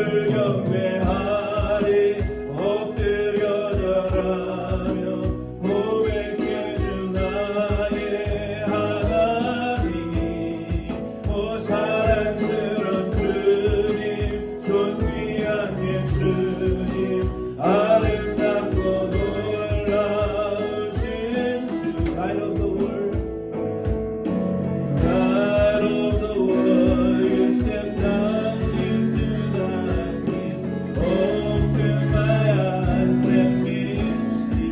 주를 경배하리 엎드려 절하며 고백해 주 나의 하나님 오 사랑스런 주님 존귀한 예수님 아름답고 놀라우신 주 I love the world God of the world you step down into darkness open my eyes let me see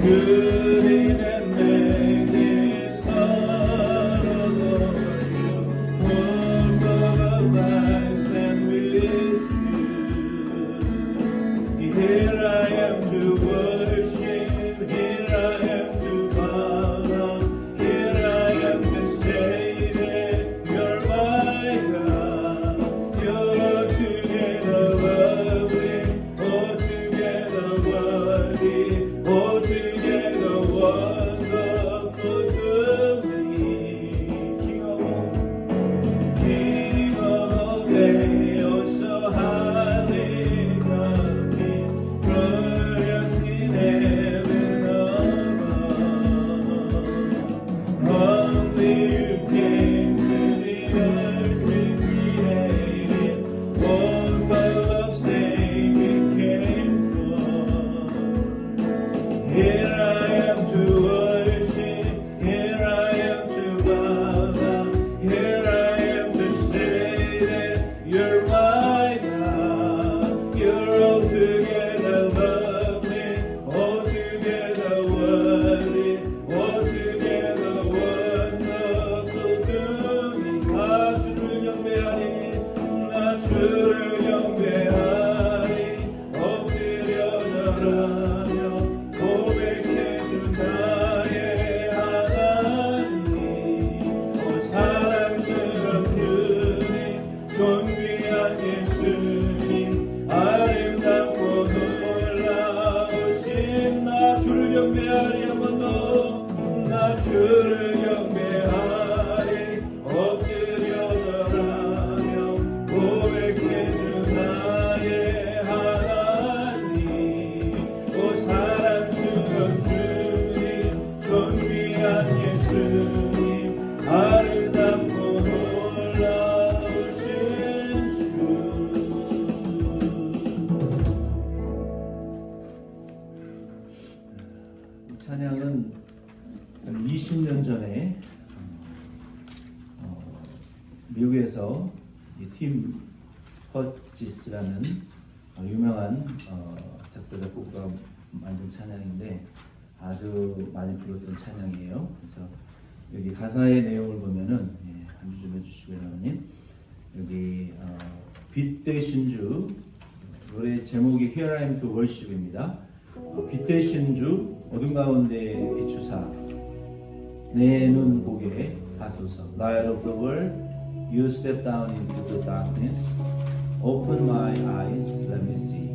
good and magnificent Son of Lord you walk over life and with you here I am to worship here I am to bow down here I am to say that you're my God you're altogether lovely altogether worthy altogether wonderful to me King of all day oh so highly exalted glorious in heaven above humbly you came to the earth you created one full of sin became born here I am to worship here I am to bow down here I am to say that you're my God you're altogether lovely altogether worthy altogether wonderful to me 나 주를 경배하리 나 주를 경배하리 엎드려 절하며 고백해 주 나의 하나님 오 사랑스런 주님 존귀한 예수님 아름답고 놀라우신 나 주를 경배하리 한 번 더 나 주를 경배하리 엎드려 절하며 고백해 주 나의 하나님 오 사랑스런 주님 존귀한 예수님 아름답고 놀라우신 주 찬양은 20년 전에 미국에서 팀 허지스라는 유명한 작사 작곡가가 만든 찬양인데 아주 많이 불렀던 찬양이에요. 그래서 여기 가사의 내용을 보면은 한 주 좀 해주시고요, 여러분님. 여기 빛 대신 주 노래 제목이 Here I Am to Worship입니다. 빛 대신 주 어둠 가운데 비추사 내 눈 보게 하소서. Light of the world, you step down into the darkness. Open my eyes, let me see.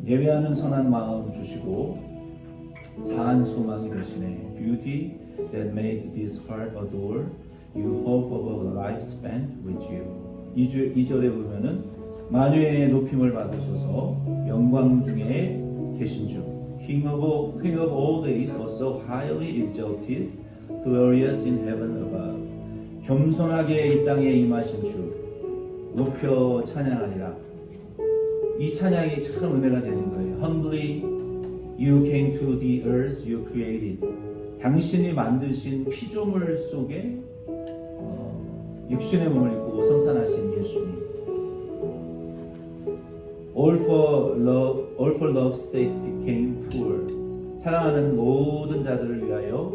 예배하는 선한 마음 주시고 사한 소망이 되시네. Beauty that made this heart adore. You hope of a life spent with you. 2절에 보면은 만유의 높임을 받으소서. 영광 중에 계신 주. King of all days, so highly exalted, glorious in heaven above. 겸손하게 이 땅에 임하신 주, 높여 찬양하리라. 이 찬양이 참 은혜가 되는 거예요. Humbly you came to the earth you created. 당신이 만드신 피조물 속에 육신의 몸을 입고 성탄하신 예수님. All for love's sake became poor. 사랑하는 모든 자들을 위하여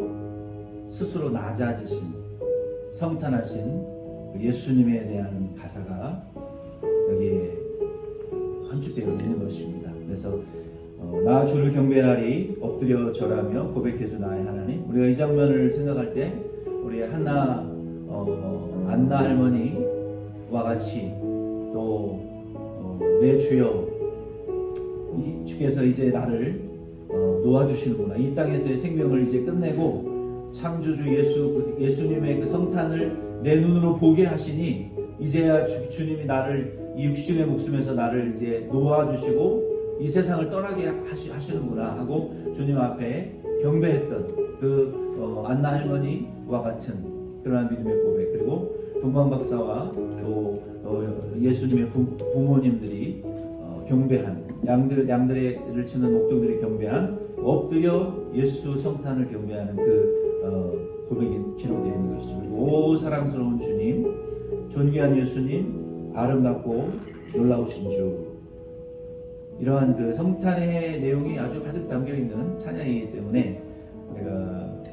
스스로 낮아지신 성탄하신 예수님에 대한 가사가 여기에 함축되어 있는 것입니다. 그래서 나 주를 경배하리 엎드려 절하며 고백해주 나의 하나님. 우리가 이 장면을 생각할 때 우리 안나 할머니와 같이 또 내 주여 이 주께서 이제 나를 놓아주시는구나. 이 땅에서의 생명을 이제 끝내고 창조주 예수님의 그 성탄을 내 눈으로 보게 하시니 이제야 주님이 나를 이 육신의 목숨에서 나를 이제 놓아주시고 이 세상을 떠나게 하시는구나 하고 주님 앞에 경배했던 그 안나 할머니와 같은 그러한 믿음의 고백, 그리고 동방 박사와 또 예수님의 부모님들이 경배한 양들을 치는 목동들이 경배한 엎드려 예수 성탄을 경배하는 그 고백이 기록되어 있는 것이죠. 그리고 오 사랑스러운 주님, 존귀한 예수님, 아름답고 놀라우신 주, 이러한 그 성탄의 내용이 아주 가득 담겨 있는 찬양이기 때문에 우리가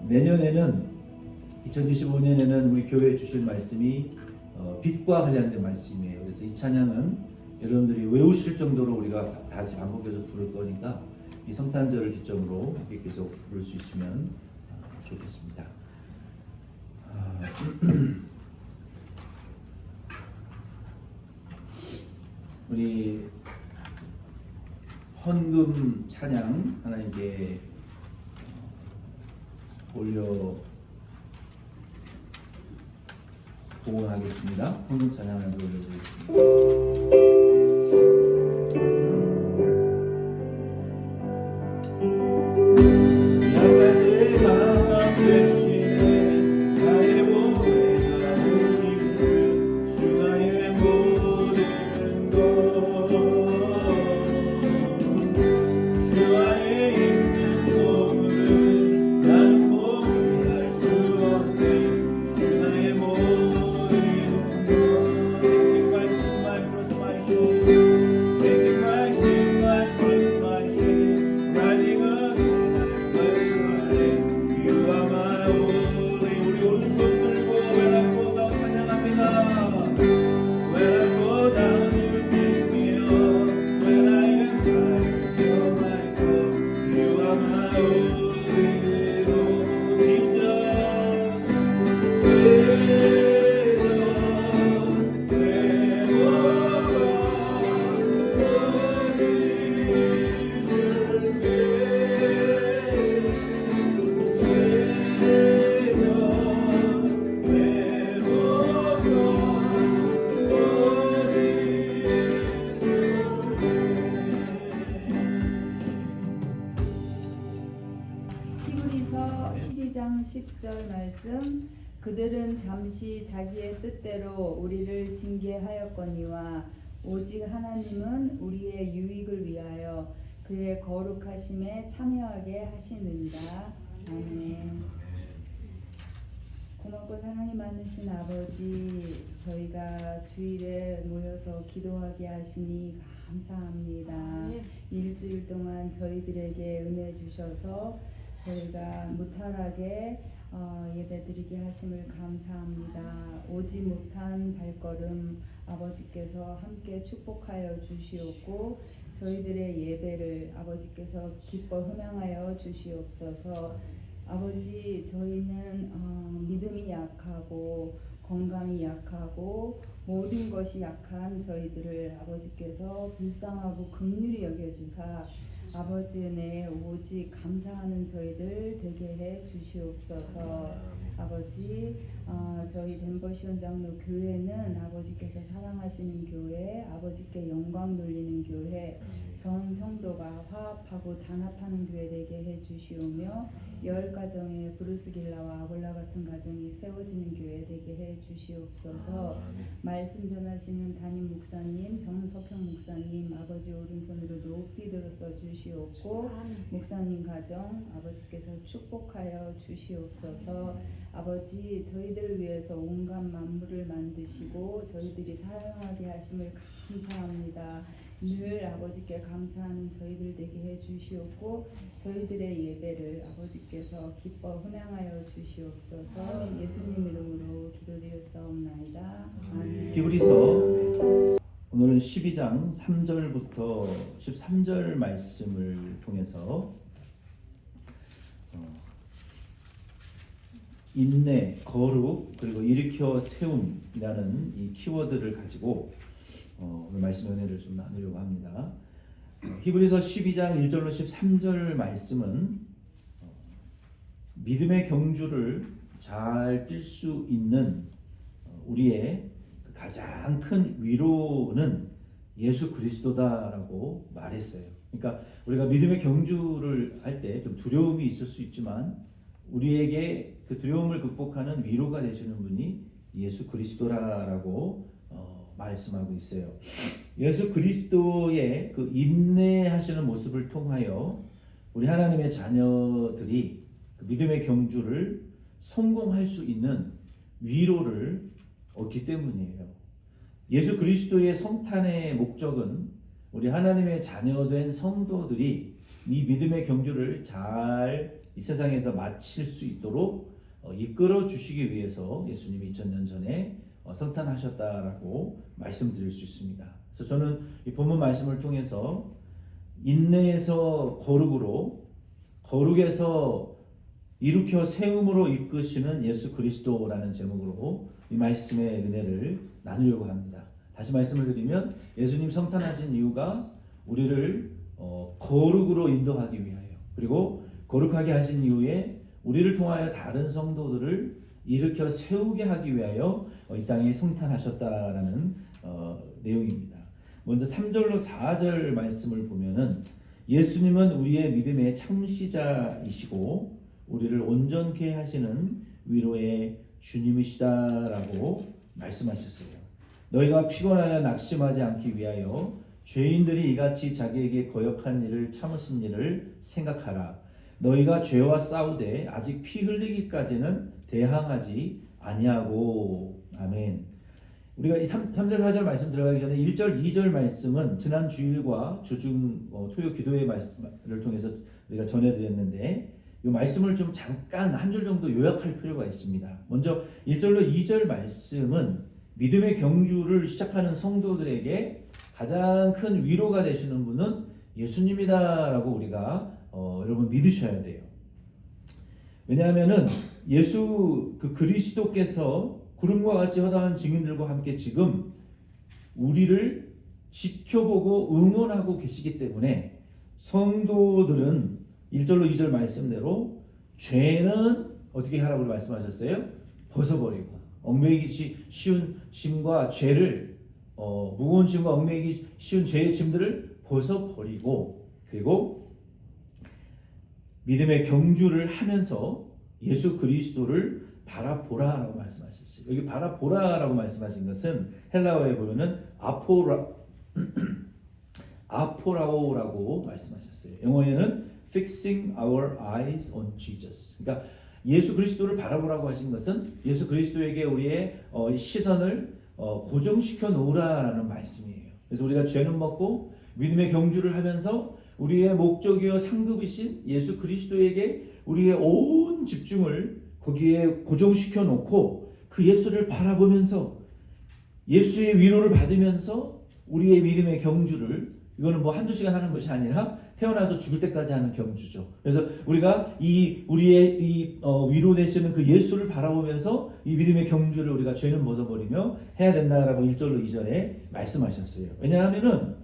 내년에는 2025년에는 우리 교회에 주실 말씀이 빛과 관련된 말씀이에요. 그래서 이 찬양은 여러분들이 외우실 정도로 우리가 다시 반복해서 부를 거니까 이 성탄절을 기점으로 계속 부를 수 있으면 좋겠습니다. 우리 헌금 찬양 하나님께 올려 봉헌하겠습니다. 헌금 찬양 하나님께 올려드리겠습니다. 히브리서 12장 10절 말씀. 그들은 잠시 자기의 뜻대로 우리를 징계하였거니와 오직 하나님은 우리의 유익을 위하여 그의 거룩하심에 참여하게 하시느니라. 아멘. 고맙고 사랑이 많으신 아버지, 저희가 주일에 모여서 기도하게 하시니 감사합니다. 일주일 동안 저희들에게 은혜 주셔서 저희가 무탈하게 예배드리게 하심을 감사합니다. 오지 못한 발걸음 아버지께서 함께 축복하여 주시옵고 저희들의 예배를 아버지께서 기뻐 흠양하여 주시옵소서. 아버지, 저희는 믿음이 약하고 건강이 약하고 모든 것이 약한 저희들을 아버지께서 불쌍하고 긍휼히 여겨주사 아버지 은혜에 오직 감사하는 저희들 되게 해 주시옵소서. 아버지, 저희 덴버시온 장로 교회는 아버지께서 사랑하시는 교회, 아버지께 영광 돌리는 교회, 전 성도가 화합하고 단합하는 교회 되게 해 주시오며 열 가정에 브루스길라와 아볼라 같은 가정이 세워지는 교회 되게 해 주시옵소서. 말씀 전하시는 담임 목사님, 정석형 목사님 아버지 오른손으로 높이 들어서 주시옵고 목사님 가정 아버지께서 축복하여 주시옵소서. 아버지, 저희들을 위해서 온갖 만물을 만드시고 저희들이 사용하게 하심을 감사합니다. 늘 아버지께 감사하는 저희들 되게 해 주시옵고 저희들의 예배를 아버지께서 기뻐 흠양하여 주시옵소서. 예수님 이름으로 기도드렸사옵나이다. 아멘. 히브리서 오늘은 12장 3절부터 13절 말씀을 통해서 인내, 거룩, 그리고 일으켜 세움이라는 이 키워드를 가지고 오늘 말씀 은혜를 좀 나누려고 합니다. 히브리서 12장 1절로 13절 말씀은 믿음의 경주를 잘 뛸 수 있는 우리의 가장 큰 위로는 예수 그리스도다라고 말했어요. 그러니까 우리가 믿음의 경주를 할 때 좀 두려움이 있을 수 있지만 우리에게 그 두려움을 극복하는 위로가 되시는 분이 예수 그리스도라고 말씀하고 있어요. 예수 그리스도의 그 인내하시는 모습을 통하여 우리 하나님의 자녀들이 그 믿음의 경주를 성공할 수 있는 위로를 얻기 때문이에요. 예수 그리스도의 성탄의 목적은 우리 하나님의 자녀된 성도들이 이 믿음의 경주를 잘 이 세상에서 마칠 수 있도록 이끌어 주시기 위해서 예수님이 2000년 전에 성탄하셨다라고 말씀드릴 수 있습니다. 그래서 저는 이 본문 말씀을 통해서 인내에서 거룩으로, 거룩에서 일으켜 세움으로 이끄시는 예수 그리스도라는 제목으로 이 말씀의 은혜를 나누려고 합니다. 다시 말씀을 드리면 예수님 성탄하신 이유가 우리를 거룩으로 인도하기 위하여, 그리고 거룩하게 하신 이후에 우리를 통하여 다른 성도들을 일으켜 세우게 하기 위하여 이 땅에 성탄하셨다라는 내용입니다. 먼저 3절로 4절 말씀을 보면은 예수님은 우리의 믿음의 창시자이시고 우리를 온전케 하시는 위로의 주님이시다라고 말씀하셨어요. 너희가 피곤하여 낙심하지 않기 위하여 죄인들이 이같이 자기에게 거역한 일을 참으신 일을 생각하라. 너희가 죄와 싸우되 아직 피 흘리기까지는 대항하지 아니하고. 아멘. 우리가 이 3절 4절 말씀 들어가기 전에 1절 2절 말씀은 지난 주일과 주중 토요 기도회 말씀을 통해서 우리가 전해드렸는데 이 말씀을 좀 잠깐 한 줄 정도 요약할 필요가 있습니다. 먼저 1절로 2절 말씀은 믿음의 경주를 시작하는 성도들에게 가장 큰 위로가 되시는 분은 예수님이다라고 우리가 여러분 믿으셔야 돼요. 왜냐하면은 예수 그 그리스도께서 구름과 같이 허다한 증인들과 함께 지금 우리를 지켜보고 응원하고 계시기 때문에 성도들은 1절로 2절 말씀대로 죄는 어떻게 하라고 말씀하셨어요? 벗어버리고 얽매이기 쉬운 짐과 죄를 무거운 짐과 얽매이기 쉬운 죄의 짐들을 벗어버리고 그리고 믿음의 경주를 하면서 예수 그리스도를 바라보라라고 말씀하셨어요. 여기 바라보라라고 말씀하신 것은 헬라어에 보면은 아포라오라고 말씀하셨어요. 영어에는 fixing our eyes on Jesus. 그러니까 예수 그리스도를 바라보라고 하신 것은 예수 그리스도에게 우리의 시선을 고정시켜 놓으라라는 말씀이에요. 그래서 우리가 죄는 먹고 믿음의 경주를 하면서 우리의 목적이요 상급이신 예수 그리스도에게 우리의 온 집중을 거기에 고정시켜 놓고 그 예수를 바라보면서 예수의 위로를 받으면서 우리의 믿음의 경주를, 이거는 뭐 한두 시간 하는 것이 아니라 태어나서 죽을 때까지 하는 경주죠. 그래서 우리가 우리의 위로 되시는 그 예수를 바라보면서 이 믿음의 경주를 우리가 죄는 벗어버리며 해야 된다라고 1절로 2절에 말씀하셨어요. 왜냐하면은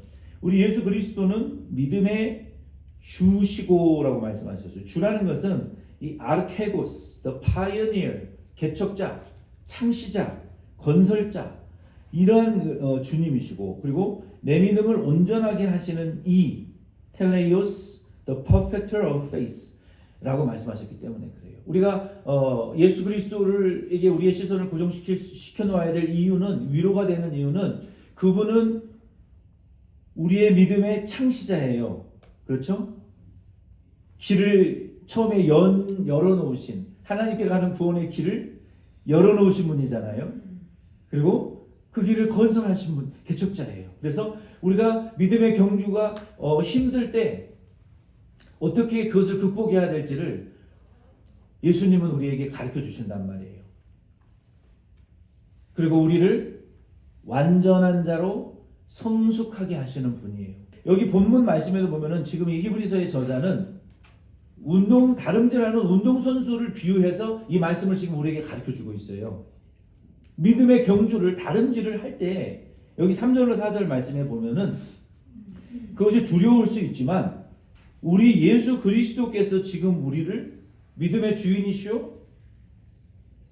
우리 예수 그리스도는 믿음의 주시고라고 말씀하셨어요. 주라는 것은 이 아르케고스, the pioneer, 개척자, 창시자, 건설자, 이러한 주님이시고, 그리고 내 믿음을 온전하게 하시는 이 텔레이오스, the perfecter of faith 라고 말씀하셨기 때문에 그래요. 우리가 예수 그리스도에게 우리의 시선을 고정시켜 놓아야 될 이유는, 위로가 되는 이유는 그분은 우리의 믿음의 창시자예요. 그렇죠? 길을 처음에 열어놓으신, 하나님께 가는 구원의 길을 열어놓으신 분이잖아요. 그리고 그 길을 건설하신 분, 개척자예요. 그래서 우리가 믿음의 경주가 힘들 때 어떻게 그것을 극복해야 될지를 예수님은 우리에게 가르쳐 주신단 말이에요. 그리고 우리를 완전한 자로 성숙하게 하시는 분이에요. 여기 본문 말씀에도 보면은 지금 이 히브리서의 저자는 다름질하는 운동선수를 비유해서 이 말씀을 지금 우리에게 가르쳐 주고 있어요. 믿음의 경주를 다름질을 할 때 여기 3절로 4절 말씀에 보면은 그것이 두려울 수 있지만 우리 예수 그리스도께서 지금 우리를 믿음의 주인이시오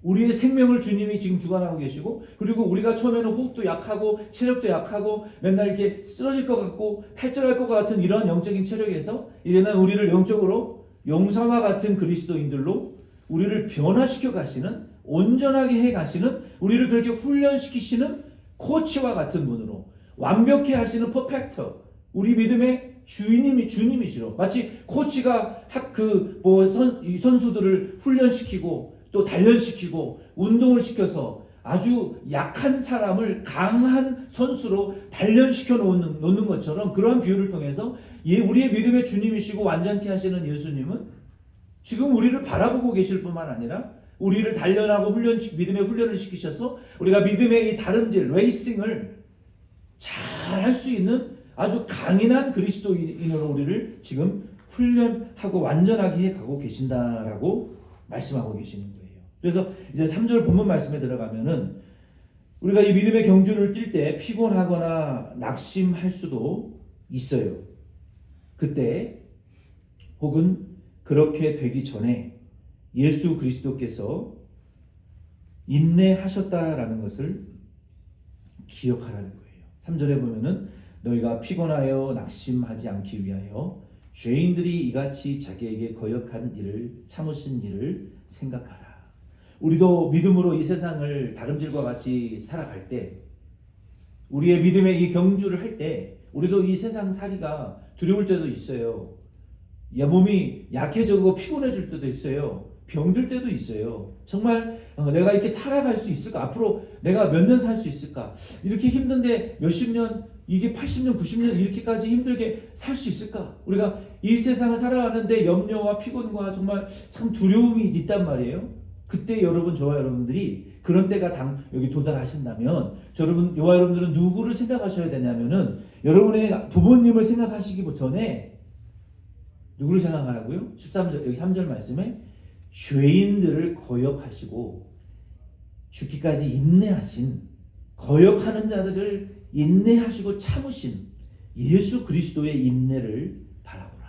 우리의 생명을 주님이 지금 주관하고 계시고, 그리고 우리가 처음에는 호흡도 약하고 체력도 약하고 맨날 이렇게 쓰러질 것 같고 탈절할 것 같은 이러한 영적인 체력에서 이제는 우리를 영적으로 용사와 같은 그리스도인들로 우리를 변화시켜 가시는, 온전하게 해 가시는, 우리를 그렇게 훈련시키시는 코치와 같은 분으로 완벽해 하시는 퍼펙터, 우리 믿음의 주님이시로, 마치 코치가 선수들을 훈련시키고 또 단련시키고 운동을 시켜서 아주 약한 사람을 강한 선수로 단련시켜 놓는 것처럼, 그러한 비유를 통해서 우리의 믿음의 주님이시고 완전케 하시는 예수님은 지금 우리를 바라보고 계실 뿐만 아니라 우리를 단련하고 믿음의 훈련을 시키셔서 우리가 믿음의 이 다름질, 레이싱을 잘 할 수 있는 아주 강인한 그리스도인으로 우리를 지금 훈련하고 완전하게 해 가고 계신다라고 말씀하고 계시는 거예요. 그래서 이제 3절 본문 말씀에 들어가면은 우리가 이 믿음의 경주를 뛸 때 피곤하거나 낙심할 수도 있어요. 그때 혹은 그렇게 되기 전에 예수 그리스도께서 인내하셨다라는 것을 기억하라는 거예요. 3절에 보면은 너희가 피곤하여 낙심하지 않기 위하여 죄인들이 이같이 자기에게 거역한 일을 참으신 일을 생각하라. 우리도 믿음으로 이 세상을 다름질과 같이 살아갈 때, 우리의 믿음의 이 경주를 할 때 우리도 이 세상 살이가 두려울 때도 있어요. 몸이 약해지고 피곤해질 때도 있어요. 병들 때도 있어요. 정말 내가 이렇게 살아갈 수 있을까? 앞으로 내가 몇 년 살 수 있을까? 이렇게 힘든데 몇십 년, 이게 80년, 90년 이렇게까지 힘들게 살 수 있을까? 우리가 이 세상을 살아가는데 염려와 피곤과 정말 참 두려움이 있단 말이에요. 그때 여러분, 저와 여러분들이 그런 때가 여기 도달하신다면 저와 여러분들은 누구를 생각하셔야 되냐면은 여러분의 부모님을 생각하시기 전에 누구를 생각하라고요? 13절, 여기 3절 말씀에 죄인들을 거역하시고 죽기까지 인내하신, 거역하는 자들을 인내하시고 참으신 예수 그리스도의 인내를 바라보라.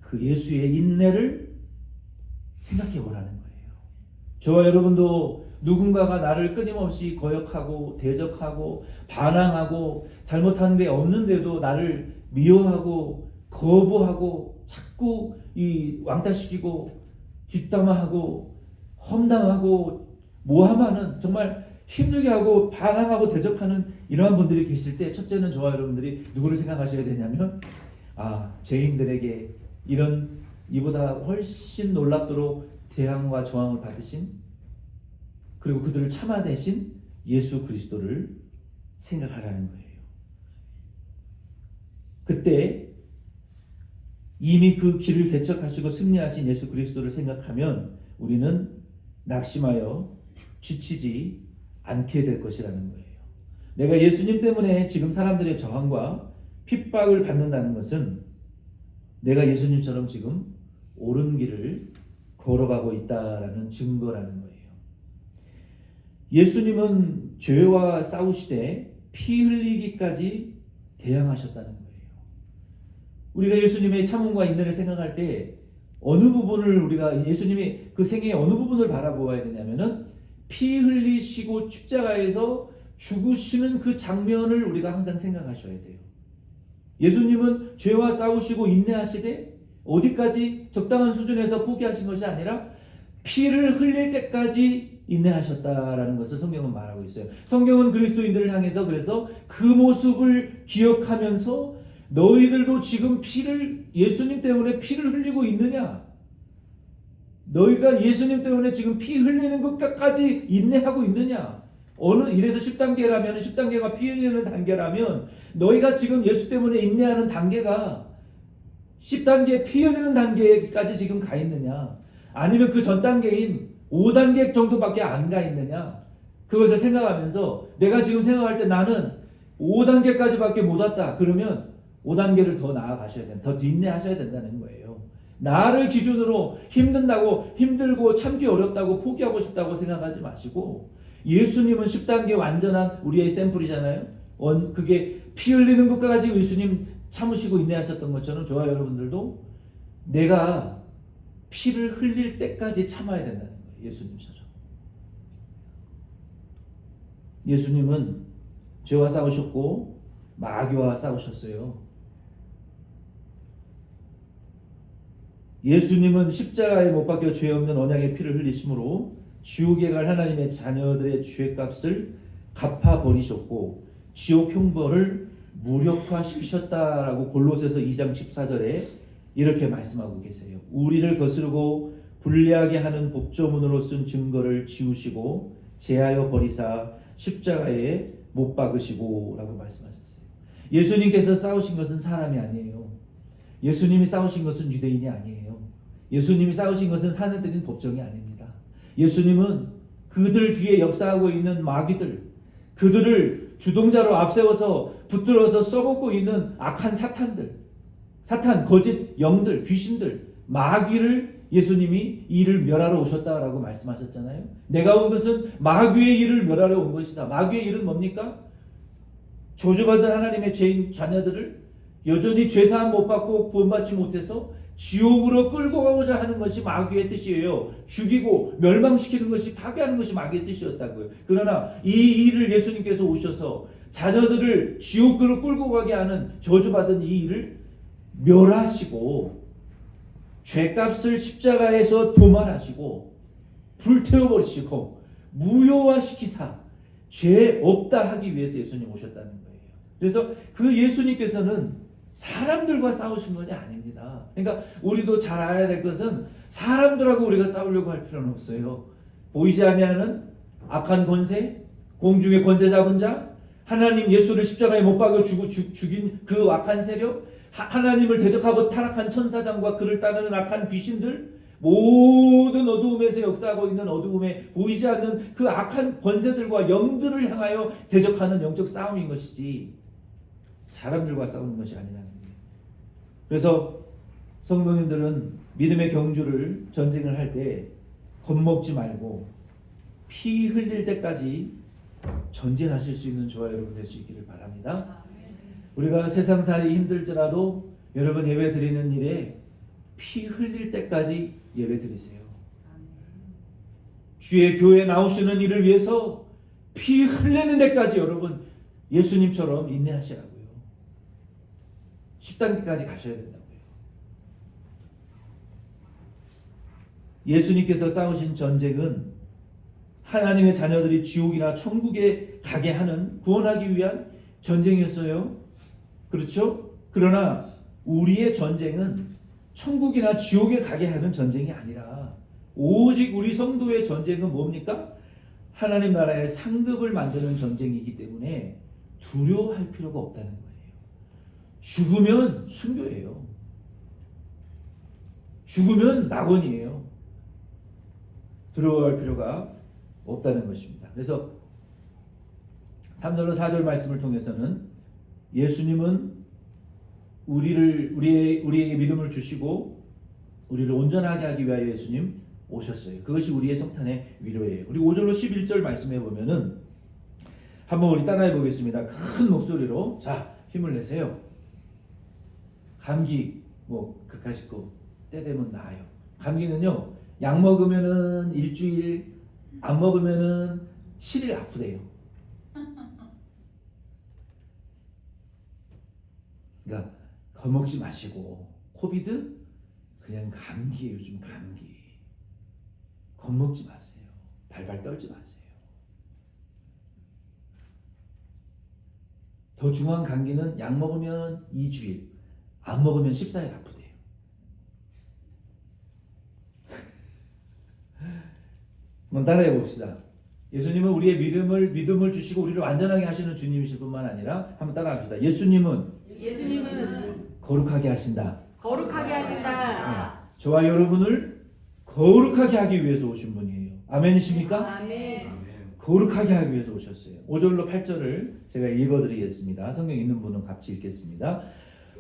그 예수의 인내를 생각해 보라는 거예요. 저와 여러분도 누군가가 나를 끊임없이 거역하고 대적하고 반항하고 잘못하는 게 없는데도 나를 미워하고 거부하고 자꾸 왕따시키고 뒷담화하고 험담하고 모함하는, 정말 힘들게 하고 반항하고 대적하는 이러한 분들이 계실 때, 첫째는 저와 여러분들이 누구를 생각하셔야 되냐면 죄인들에게 이보다 훨씬 놀랍도록 대항과 저항을 받으신, 그리고 그들을 참아내신 예수 그리스도를 생각하라는 거예요. 그때 이미 그 길을 개척하시고 승리하신 예수 그리스도를 생각하면 우리는 낙심하여 지치지 않게 될 것이라는 거예요. 내가 예수님 때문에 지금 사람들의 저항과 핍박을 받는다는 것은 내가 예수님처럼 지금 옳은 길을 걸어가고 있다라는 증거라는 거예요. 예수님은 죄와 싸우시되 피 흘리기까지 대항하셨다는 거예요. 우리가 예수님의 참음과 인내를 생각할 때 어느 부분을, 우리가 예수님이 그 생애의 어느 부분을 바라보아야 되냐면은 피 흘리시고 십자가에서 죽으시는 그 장면을 우리가 항상 생각하셔야 돼요. 예수님은 죄와 싸우시고 인내하시되 어디까지 적당한 수준에서 포기하신 것이 아니라 피를 흘릴 때까지 인내하셨다라는 것을 성경은 말하고 있어요. 성경은 그리스도인들을 향해서 그래서 그 모습을 기억하면서 너희들도 지금 예수님 때문에 피를 흘리고 있느냐? 너희가 예수님 때문에 지금 피 흘리는 것까지 인내하고 있느냐? 이래서 10단계라면 10단계가 피 흘리는 단계라면 너희가 지금 예수 때문에 인내하는 단계가 10단계 피 흘리는 단계까지 지금 가 있느냐? 아니면 그 전 단계인 5단계 정도밖에 안 가 있느냐? 그것을 생각하면서 내가 지금 생각할 때 나는 5단계까지밖에 못 왔다. 그러면 5단계를 더 나아가셔야 된다. 더 인내하셔야 된다는 거예요. 나를 기준으로 힘들고 참기 어렵다고 포기하고 싶다고 생각하지 마시고, 예수님은 10단계 완전한 우리의 샘플이잖아요. 그게 피 흘리는 것까지 예수님 참으시고 인내하셨던 것처럼 저와 여러분들도 내가 피를 흘릴 때까지 참아야 된다는 거예요. 예수님처럼. 예수님은 죄와 싸우셨고 마귀와 싸우셨어요. 예수님은 십자가에 못 박혀 죄 없는 언약의 피를 흘리심으로 지옥에 갈 하나님의 자녀들의 죄값을 갚아버리셨고 지옥 형벌을 무력화시키셨다라고 골로새서 2장 14절에 이렇게 말씀하고 계세요. 우리를 거스르고 불리하게 하는 복조문으로 쓴 증거를 지우시고 제하여 버리사 십자가에 못 박으시고 라고 말씀하셨어요. 예수님께서 싸우신 것은 사람이 아니에요. 예수님이 싸우신 것은 유대인이 아니에요. 예수님이 싸우신 것은 사내들인 법정이 아닙니다. 예수님은 그들 뒤에 역사하고 있는 마귀들, 그들을 주동자로 앞세워서 붙들어서 써먹고 있는 악한 사탄들, 사탄, 거짓 영들, 귀신들, 마귀를 예수님이 이를 멸하러 오셨다라고 말씀하셨잖아요. 내가 온 것은 마귀의 일을 멸하러 온 것이다. 마귀의 일은 뭡니까? 저주받은 하나님의 죄인 자녀들을 여전히 죄사함 못 받고 구원받지 못해서 지옥으로 끌고 가고자 하는 것이 마귀의 뜻이에요. 죽이고 멸망시키는 것이, 파괴하는 것이 마귀의 뜻이었다고요. 그러나 이 일을 예수님께서 오셔서 자녀들을 지옥으로 끌고 가게 하는 저주받은 이 일을 멸하시고 죄값을 십자가에서 도말하시고 불태워버리시고 무효화시키사 죄 없다 하기 위해서 예수님 오셨다는 거예요. 그래서 그 예수님께서는 사람들과 싸우신 것이 아닙니다. 그러니까 우리도 잘 알아야 될 것은 사람들하고 우리가 싸우려고 할 필요는 없어요. 보이지 아니하는 악한 권세, 공중의 권세 잡은 자, 하나님 예수를 십자가에 못 박아 죽인 그 악한 세력, 하나님을 대적하고 타락한 천사장과 그를 따르는 악한 귀신들, 모든 어두움에서 역사하고 있는 어두움에 보이지 않는 그 악한 권세들과 영들을 향하여 대적하는 영적 싸움인 것이지 사람들과 싸우는 것이 아니라는 거예요. 그래서 성도님들은 믿음의 경주를 전쟁을 할 때 겁먹지 말고 피 흘릴 때까지 전진하실 수 있는 저와 여러분 될 수 있기를 바랍니다. 우리가 세상살이 힘들지라도 여러분 예배 드리는 일에 피 흘릴 때까지 예배 드리세요. 주의 교회에 나오시는 일을 위해서 피 흘리는 데까지 여러분 예수님처럼 인내하시라고요. 10단계까지 가셔야 된다고요. 예수님께서 싸우신 전쟁은 하나님의 자녀들이 지옥이나 천국에 가게 하는, 구원하기 위한 전쟁이었어요. 그렇죠? 그러나 우리의 전쟁은 천국이나 지옥에 가게 하는 전쟁이 아니라 오직 우리 성도의 전쟁은 뭡니까? 하나님 나라의 상급을 만드는 전쟁이기 때문에 두려워할 필요가 없다는 거예요. 죽으면 순교예요. 죽으면 낙원이에요. 두려워할 필요가 없다는 것입니다. 그래서 3절로 4절 말씀을 통해서는 예수님은 우리에게 믿음을 주시고 우리를 온전하게 하기 위하여 예수님 오셨어요. 그것이 우리의 성탄의 위로예요. 우리 5절로 11절 말씀해 보면은 한번 우리 따라해 보겠습니다. 큰 목소리로 자 힘을 내세요. 감기 뭐 그까짓 거 때 되면 나아요. 감기는요 약 먹으면은 일주일, 안 먹으면은 7일 아프대요. 그러니까 겁먹지 마시고 코비드 그냥 감기예요. 요즘 감기. 겁먹지 마세요. 발발 떨지 마세요. 더 중요한 감기는 약 먹으면 2주일, 안 먹으면 14일 아프대요. 한번 따라해 봅시다. 예수님은 우리의 믿음을 주시고 우리를 완전하게 하시는 주님이실 뿐만 아니라 한번 따라합시다. 예수님은 거룩하게 하신다. 거룩하게 하신다. 네. 저와 여러분을 거룩하게 하기 위해서 오신 분이에요. 아멘이십니까? 아멘. 거룩하게 하기 위해서 오셨어요. 5절로 8절을 제가 읽어드리겠습니다. 성경 있는 분은 같이 읽겠습니다.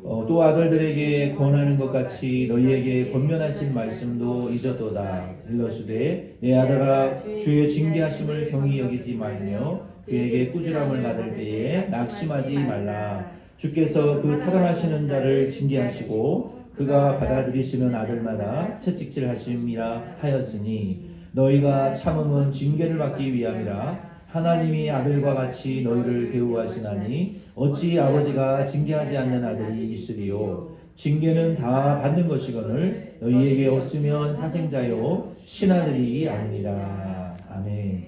또 아들들에게 권하는 것 같이 너희에게 권면하신 말씀도 잊었도다. 일러스되 내 아들아 주의 징계하심을 경히 여기지 말며 그에게 꾸지람을 받을 때에 낙심하지 말라. 주께서 그 사랑하시는 자를 징계하시고 그가 받아들이시는 아들마다 채찍질하심이라 하였으니 너희가 참음은 징계를 받기 위함이라. 하나님이 아들과 같이 너희를 대우하시나니 어찌 아버지가 징계하지 않는 아들이 있으리요. 징계는 다 받는 것이거늘 너희에게 없으면 사생자요 신하들이 아니니라. 아멘.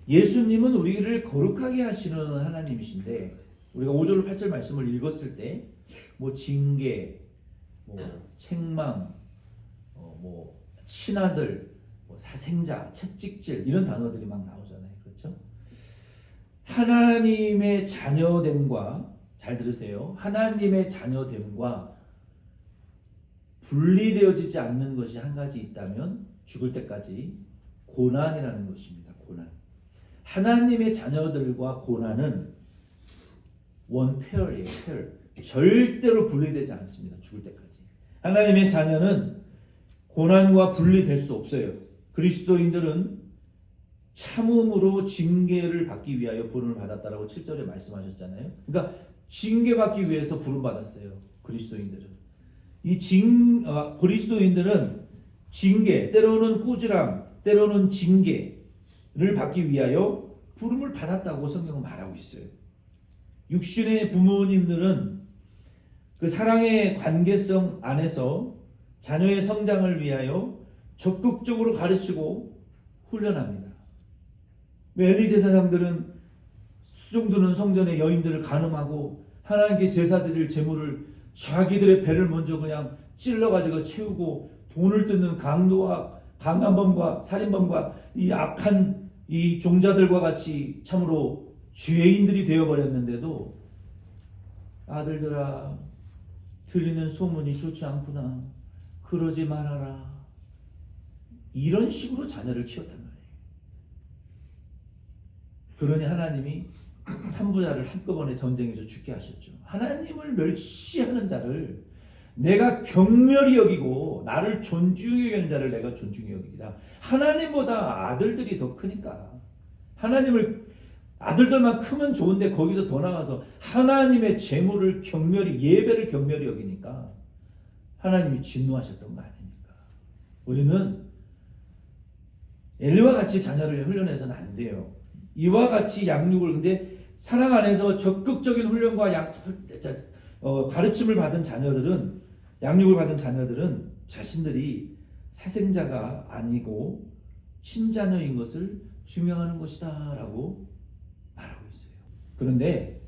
예수님은 우리를 거룩하게 하시는 하나님이신데, 우리가 5절로 8절 말씀을 읽었을 때 뭐 징계, 뭐 책망, 뭐 신하들, 뭐 사생자, 채찍질 이런 단어들이 막 나오잖아요. 그렇죠? 하나님의 자녀됨과, 잘 들으세요, 하나님의 자녀됨과 분리되어지지 않는 것이 한 가지 있다면 죽을 때까지 고난이라는 것입니다. 고난. 하나님의 자녀들과 고난은 원페어예요. 페어. 절대로 분리되지 않습니다. 죽을 때까지. 하나님의 자녀는 고난과 분리될 수 없어요. 그리스도인들은 참음으로 징계를 받기 위하여 부름을 받았다라고 7절에 말씀하셨잖아요. 그러니까 징계받기 위해서 부름받았어요. 그리스도인들은. 그리스도인들은 징계, 때로는 꾸지람, 때로는 징계를 받기 위하여 부름을 받았다고 성경은 말하고 있어요. 육신의 부모님들은 그 사랑의 관계성 안에서 자녀의 성장을 위하여 적극적으로 가르치고 훈련합니다. 엘리 제사장들은 수종드는 성전의 여인들을 간음하고 하나님께 제사 드릴 제물을 자기들의 배를 먼저 그냥 찔러가지고 채우고 돈을 뜯는 강도와 강간범과 살인범과 이 악한 이 종자들과 같이 참으로 죄인들이 되어버렸는데도 아들들아, 들리는 소문이 좋지 않구나. 그러지 말아라. 이런 식으로 자녀를 키웠단 말이에요. 그러니 하나님이 삼부자를 한꺼번에 전쟁에서 죽게 하셨죠. 하나님을 멸시하는 자를 내가 경멸히 여기고 나를 존중히 여기는 자를 내가 존중히 여기리라. 하나님보다 아들들이 더 크니까. 하나님을 아들들만 크면 좋은데 거기서 더 나가서 하나님의 재물을 경멸히, 예배를 경멸히 여기니까 하나님이 진노하셨던 거 아닙니까? 우리는 엘리와 같이 자녀를 훈련해서는 안 돼요. 이와 같이 양육을, 근데 사랑 안에서 적극적인 훈련과 가르침을 받은 자녀들은, 양육을 받은 자녀들은 자신들이 사생자가 아니고 친자녀인 것을 증명하는 것이다 라고 말하고 있어요. 그런데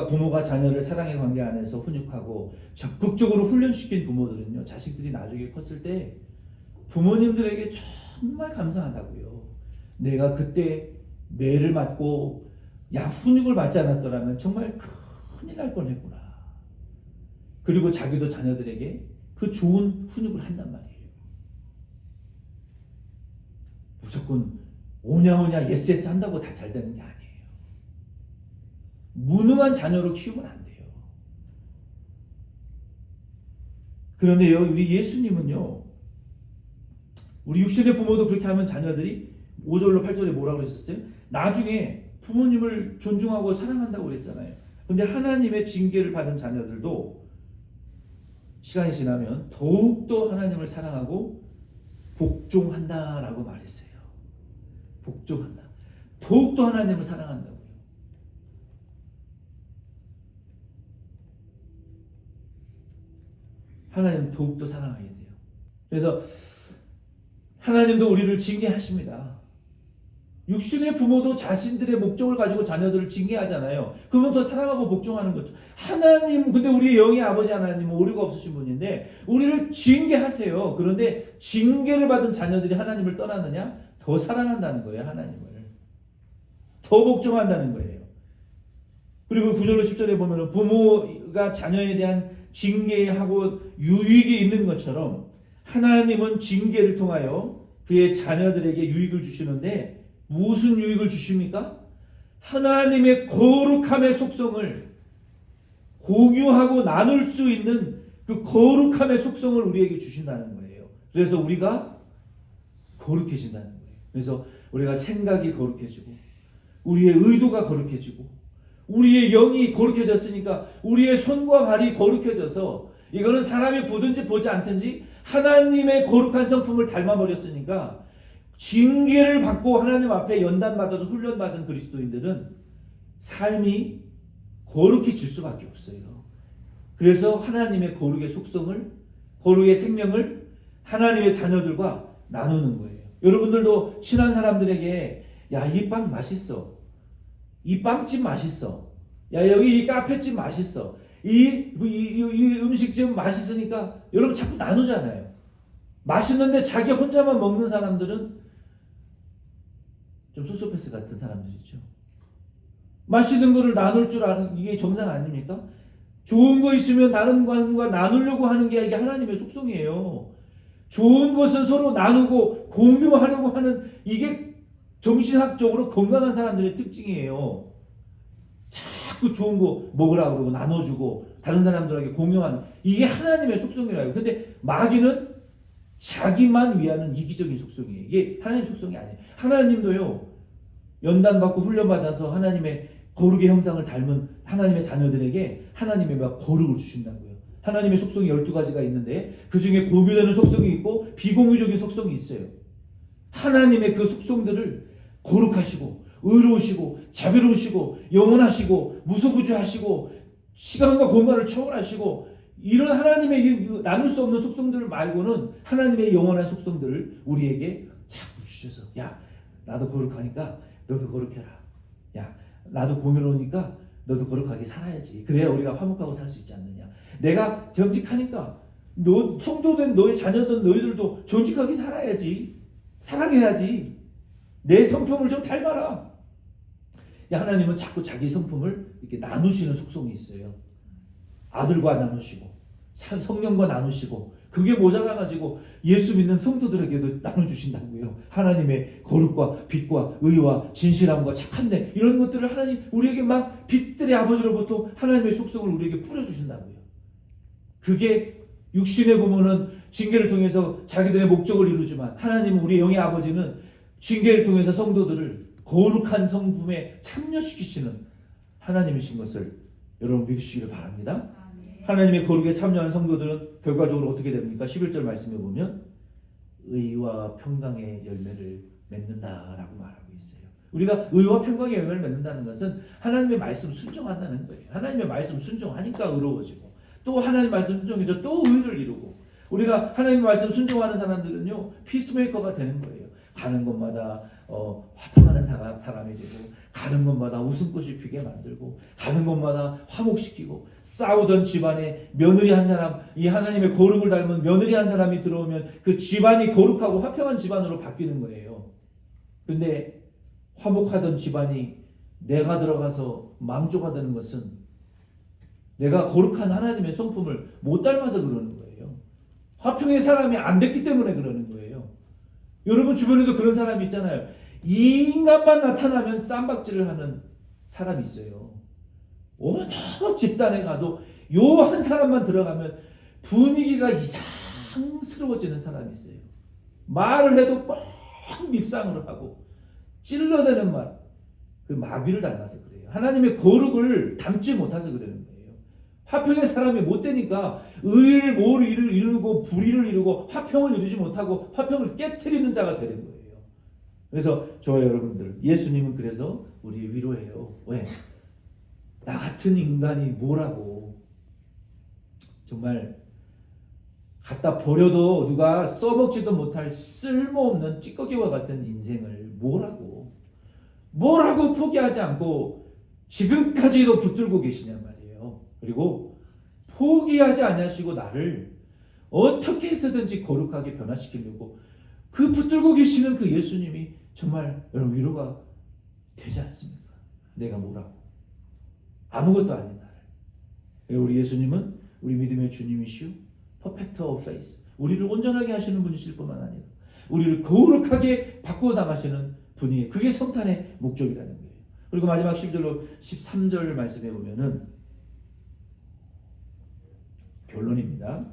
부모가 자녀를 사랑의 관계 안에서 훈육하고 적극적으로 훈련시킨 부모들은요, 자식들이 나중에 컸을 때 부모님들에게 정말 감사하다고요. 내가 그때 매를 맞고 훈육을 받지 않았더라면 정말 큰일 날 뻔했구나. 그리고 자기도 자녀들에게 그 좋은 훈육을 한단 말이에요. 무조건 오냐오냐 예스 한다고 다 잘 되는 게 아니에요. 무능한 자녀로 키우면 안 돼요. 그런데요, 우리 예수님은요, 우리 육신의 부모도 그렇게 하면 자녀들이 5절로 8절에 뭐라고 그러셨어요? 나중에 부모님을 존중하고 사랑한다고 그랬잖아요. 그런데 하나님의 징계를 받은 자녀들도 시간이 지나면 더욱더 하나님을 사랑하고 복종한다라고 말했어요. 복종한다. 더욱더 하나님을 사랑한다고요. 하나님 더욱더 사랑하게 돼요. 그래서 하나님도 우리를 징계하십니다. 육신의 부모도 자신들의 목적을 가지고 자녀들을 징계하잖아요. 그러면 더 사랑하고 복종하는 거죠. 하나님, 근데 우리 영의 아버지 하나님은 오류가 없으신 분인데 우리를 징계하세요. 그런데 징계를 받은 자녀들이 하나님을 떠나느냐? 더 사랑한다는 거예요. 하나님을 더 복종한다는 거예요. 그리고 9절로 10절에 보면 부모가 자녀에 대한 징계하고 유익이 있는 것처럼 하나님은 징계를 통하여 그의 자녀들에게 유익을 주시는데 무슨 유익을 주십니까? 하나님의 거룩함의 속성을 공유하고 나눌 수 있는 그 거룩함의 속성을 우리에게 주신다는 거예요. 그래서 우리가 거룩해진다는 거예요. 그래서 우리가 생각이 거룩해지고 우리의 의도가 거룩해지고 우리의 영이 거룩해졌으니까 우리의 손과 발이 거룩해져서 이거는 사람이 보든지 보지 않든지 하나님의 거룩한 성품을 닮아버렸으니까 징계를 받고 하나님 앞에 연단받아서 훈련받은 그리스도인들은 삶이 거룩해질 수밖에 없어요. 그래서 하나님의 거룩의 속성을, 거룩의 생명을 하나님의 자녀들과 나누는 거예요. 여러분들도 친한 사람들에게 야, 이 빵 맛있어. 이 빵집 맛있어. 야, 여기 이 카페집 맛있어. 이 음식집 맛있으니까 여러분 자꾸 나누잖아요. 맛있는데 자기 혼자만 먹는 사람들은 좀 소시오패스 같은 사람들이죠. 맛있는 거를 나눌 줄 아는 이게 정상 아닙니까? 좋은 거 있으면 다른 것과 나누려고 하는 게 이게 하나님의 속성이에요. 좋은 것은 서로 나누고 공유하려고 하는 이게 정신학적으로 건강한 사람들의 특징이에요. 자꾸 좋은 거 먹으라고 그러고 나눠주고 다른 사람들에게 공유하는 이게 하나님의 속성이라요. 근데 마귀는 자기만 위하는 이기적인 속성이에요. 이게 하나님 속성이 아니에요. 하나님도요, 연단받고 훈련받아서 하나님의 거룩의 형상을 닮은 하나님의 자녀들에게 하나님의 막 거룩을 주신다고요. 하나님의 속성이 12가지가 있는데 그 중에 공유되는 속성이 있고 비공유적인 속성이 있어요. 하나님의 그 속성들을 거룩하시고 의로우시고 자비로우시고 영원하시고 무소부지하시고 시간과 공간을 초월하시고 이런 하나님의 나눌 수 없는 속성들 말고는 하나님의 영원한 속성들을 우리에게 자꾸 주셔서 야, 나도 거룩하니까 너도 거룩해라. 야, 나도 공유로우니까 너도 거룩하게 살아야지. 그래야 우리가 화목하고 살 수 있지 않느냐. 내가 정직하니까 너 성도된 너의 자녀든 너희들도 정직하게 살아야지. 사랑해야지. 내 성품을 좀 닮아라. 야, 하나님은 자꾸 자기 성품을 이렇게 나누시는 속성이 있어요. 아들과 나누시고 성령과 나누시고 그게 모자라가지고 예수 믿는 성도들에게도 나눠주신다고요. 하나님의 거룩과 빛과 의와 진실함과 착함내 이런 것들을 하나님 우리에게 막 빛들의 아버지로부터 하나님의 속성을 우리에게 뿌려주신다고요. 그게 육신에 보면은 징계를 통해서 자기들의 목적을 이루지만 하나님은 우리 영의 아버지는 징계를 통해서 성도들을 거룩한 성품에 참여시키시는 하나님이신 것을 여러분 믿으시기를 바랍니다. 하나님의 거룩에 참여한 성도들은 결과적으로 어떻게 됩니까? 11절 말씀에 보면 의와 평강의 열매를 맺는다라고 말하고 있어요. 우리가 의와 평강의 열매를 맺는다는 것은 하나님의 말씀 순종한다는 거예요. 하나님의 말씀 순종하니까 의로워지고 또 하나님의 말씀 순종해서 또 의를 이루고 우리가 하나님의 말씀 순종하는 사람들은요 피스메이커가 되는 거예요. 가는 곳마다 화평하는 사람이 되고 가는 곳마다 웃음꽃이 피게 만들고 가는 곳마다 화목시키고 싸우던 집안에 며느리 한 사람 이 하나님의 거룩을 닮은 며느리 한 사람이 들어오면 그 집안이 거룩하고 화평한 집안으로 바뀌는 거예요. 근데 화목하던 집안이 내가 들어가서 망조가 되는 것은 내가 거룩한 하나님의 성품을 못 닮아서 그러는 거예요. 화평의 사람이 안 됐기 때문에 그러는 거예요. 여러분 주변에도 그런 사람이 있잖아요. 이 인간만 나타나면 쌈박질을 하는 사람이 있어요. 어느 집단에 가도 요 한 사람만 들어가면 분위기가 이상스러워지는 사람이 있어요. 말을 해도 꼭 밉상으로 하고 찔러대는 말. 그 마귀를 닮아서 그래요. 하나님의 거룩을 담지 못해서 그러는 거예요. 화평의 사람이 못 되니까 의를 모를 이루고 불의를 이루고 화평을 이루지 못하고 화평을 깨트리는 자가 되는 거예요. 그래서 저와 여러분들 예수님은 그래서 우리 위로해요. 왜? 나 같은 인간이 뭐라고 정말 갖다 버려도 누가 써먹지도 못할 쓸모없는 찌꺼기와 같은 인생을 뭐라고 포기하지 않고 지금까지도 붙들고 계시냐 말이에요. 그리고 포기하지 아니하시고 나를 어떻게 해서든지 거룩하게 변화시키려고 그 붙들고 계시는 그 예수님이 정말 여러분 위로가 되지 않습니까? 내가 뭐라고 아무것도 아닌 나를. 우리 예수님은 우리 믿음의 주님이시오 퍼펙터 오브 페이스 우리를 온전하게 하시는 분이실 뿐만 아니라 우리를 거룩하게 바꾸어 나가시는 분이 그게 성탄의 목적이라는 거예요. 그리고 마지막 12절로 13절 말씀해 보면은 결론입니다.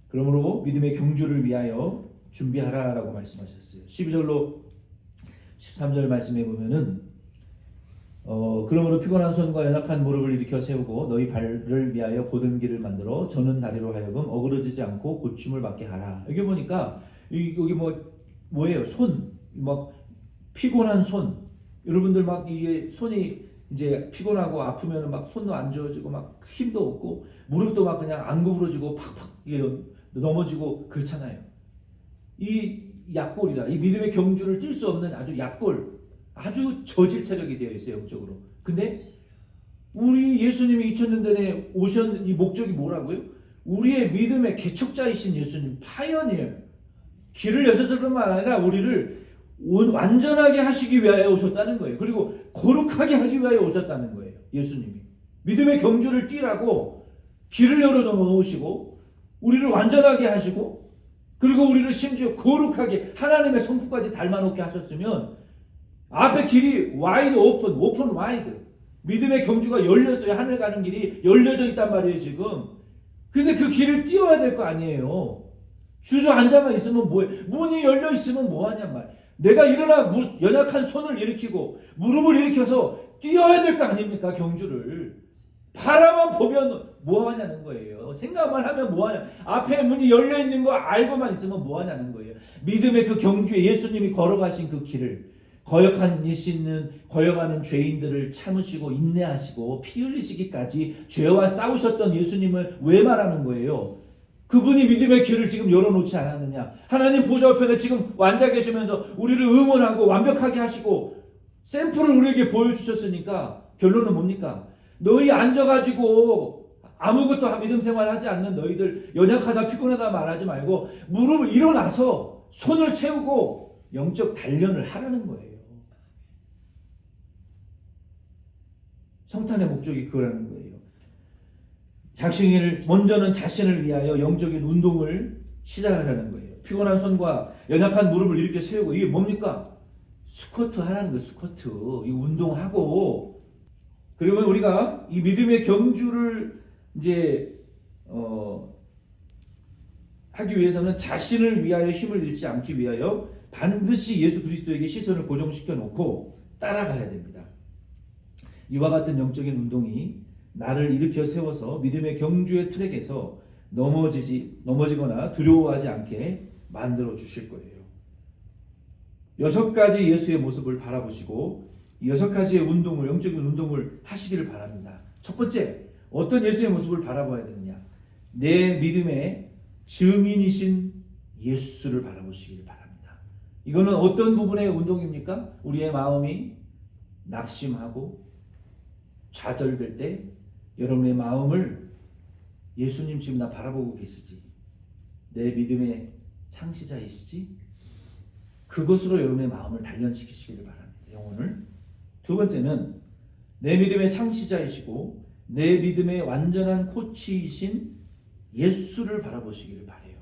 그러므로 믿음의 경주를 위하여 준비하라라고 말씀하셨어요. 12절로 13절 말씀해 보면은 그러므로 피곤한 손과 연약한 무릎을 일으켜 세우고 너희 발을 위하여 곧은 길을 만들어 저는 다리로 하여금 어그러지지 않고 고침을 받게 하라. 여기 보니까 여기 뭐 뭐예요? 손, 막 피곤한 손. 여러분들 막 이게 손이 이제 피곤하고 아프면은 막 손도 안 좋아지고 막 힘도 없고 무릎도 막 그냥 안 구부러지고 팍팍 이게 넘어지고 그렇잖아요. 이 약골이라 이 믿음의 경주를 뛸 수 없는 아주 약골, 아주 저질 체력이 되어 있어요, 영적으로. 근데 우리 예수님이 2000년 전에 오신 이 목적이 뭐라고요? 우리의 믿음의 개척자이신 예수님, 파이어니어. 길을 여셨을 뿐만 아니라 우리를 완전하게 하시기 위하여 오셨다는 거예요. 그리고 거룩하게 하기 위하여 오셨다는 거예요. 예수님이. 믿음의 경주를 뛰라고 길을 열어줘 놓으시고 우리를 완전하게 하시고 그리고 우리를 심지어 거룩하게 하나님의 성품까지 닮아놓게 하셨으면 앞에 길이 와이드 오픈 와이드. 믿음의 경주가 열렸어요. 하늘 가는 길이 열려져 있단 말이에요, 지금. 근데 그 길을 뛰어야 될 거 아니에요. 주저앉아만 있으면 뭐해? 문이 열려 있으면 뭐하냔 말. 내가 일어나 연약한 손을 일으키고 무릎을 일으켜서 뛰어야 될 거 아닙니까? 경주를. 바라만 보면 뭐하냐는 거예요. 생각만 하면 뭐하냐. 앞에 문이 열려 있는 거 알고만 있으면 뭐하냐는 거예요. 믿음의 그 경주에 예수님이 걸어가신 그 길을 거역하는 죄인들을 참으시고 인내하시고 피 흘리시기까지 죄와 싸우셨던 예수님을 왜 말하는 거예요? 그분이 믿음의 길을 지금 열어놓지 않았느냐? 하나님 보좌 우편에 지금 앉아 계시면서 우리를 응원하고 완벽하게 하시고 샘플을 우리에게 보여주셨으니까 결론은 뭡니까? 너희 앉아가지고 아무것도 믿음 생활하지 않는 너희들 연약하다 피곤하다 말하지 말고 무릎을 일어나서 손을 세우고 영적 단련을 하라는 거예요. 성탄의 목적이 그거라는 거예요. 먼저는 자신을 위하여 영적인 운동을 시작하라는 거예요. 피곤한 손과 연약한 무릎을 이렇게 세우고 이게 뭡니까? 스쿼트 하라는 거예요. 스쿼트. 이 운동하고 그러면 우리가 이 믿음의 경주를 이제 하기 위해서는 자신을 위하여 힘을 잃지 않기 위하여 반드시 예수 그리스도에게 시선을 고정시켜 놓고 따라가야 됩니다. 이와 같은 영적인 운동이 나를 일으켜 세워서 믿음의 경주의 트랙에서 넘어지거나 두려워하지 않게 만들어 주실 거예요. 6가지 예수의 모습을 바라보시고 6가지의 운동을, 영적인 운동을 하시기를 바랍니다. 첫 번째, 어떤 예수의 모습을 바라봐야 되느냐? 내 믿음의 증인이신 예수를 바라보시기를 바랍니다. 이거는 어떤 부분의 운동입니까? 우리의 마음이 낙심하고 좌절될 때 여러분의 마음을 예수님 지금 나 바라보고 계시지? 내 믿음의 창시자이시지? 그것으로 여러분의 마음을 단련시키시기를 바랍니다. 영혼을. 두 번째는 내 믿음의 창시자이시고 내 믿음의 완전한 코치이신 예수를 바라보시기를 바라요.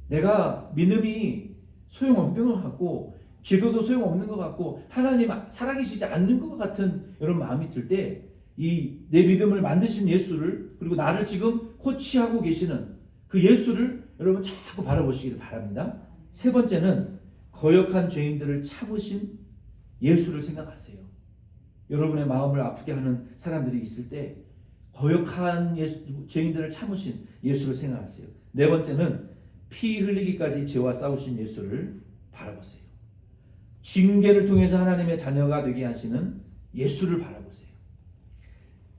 내가 믿음이 소용없는 것 같고 기도도 소용없는 것 같고 하나님 살아계시지 않는 것 같은 이런 마음이 들 때 이 내 믿음을 만드신 예수를 그리고 나를 지금 코치하고 계시는 그 예수를 여러분 자꾸 바라보시기를 바랍니다. 세 번째는 거역한 죄인들을 참으신 예수를 생각하세요. 여러분의 마음을 아프게 하는 사람들이 있을 때 거역한 죄인들을 참으신 예수를 생각하세요. 네 번째는 피 흘리기까지 죄와 싸우신 예수를 바라보세요. 징계를 통해서 하나님의 자녀가 되게 하시는 예수를 바라보세요.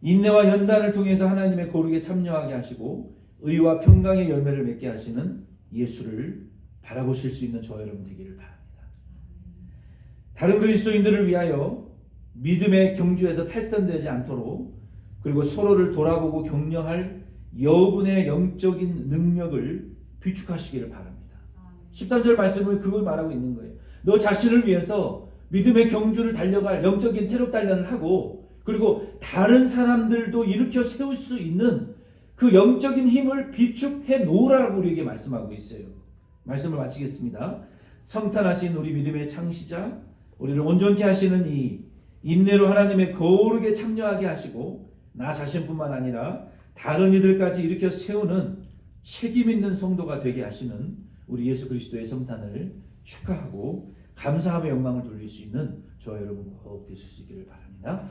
인내와 연단을 통해서 하나님의 거룩에 참여하게 하시고 의와 평강의 열매를 맺게 하시는 예수를 바라보실 수 있는 저와 여러분 되기를 바랍니다. 다른 그리스도인들을 위하여 믿음의 경주에서 탈선되지 않도록 그리고 서로를 돌아보고 격려할 여분의 영적인 능력을 비축하시기를 바랍니다. 13절 말씀은 그걸 말하고 있는 거예요. 너 자신을 위해서 믿음의 경주를 달려갈 영적인 체력 단련을 하고 그리고 다른 사람들도 일으켜 세울 수 있는 그 영적인 힘을 비축해 놓으라고 우리에게 말씀하고 있어요. 말씀을 마치겠습니다. 성탄하신 우리 믿음의 창시자, 우리를 온전케 하시는 이 인내로 하나님의 거룩에 참여하게 하시고 나 자신뿐만 아니라 다른 이들까지 일으켜 세우는 책임 있는 성도가 되게 하시는 우리 예수 그리스도의 성탄을 축하하고 감사함의 영광을 돌릴 수 있는 저와 여러분 꼭 되실 수 있기를 바랍니다.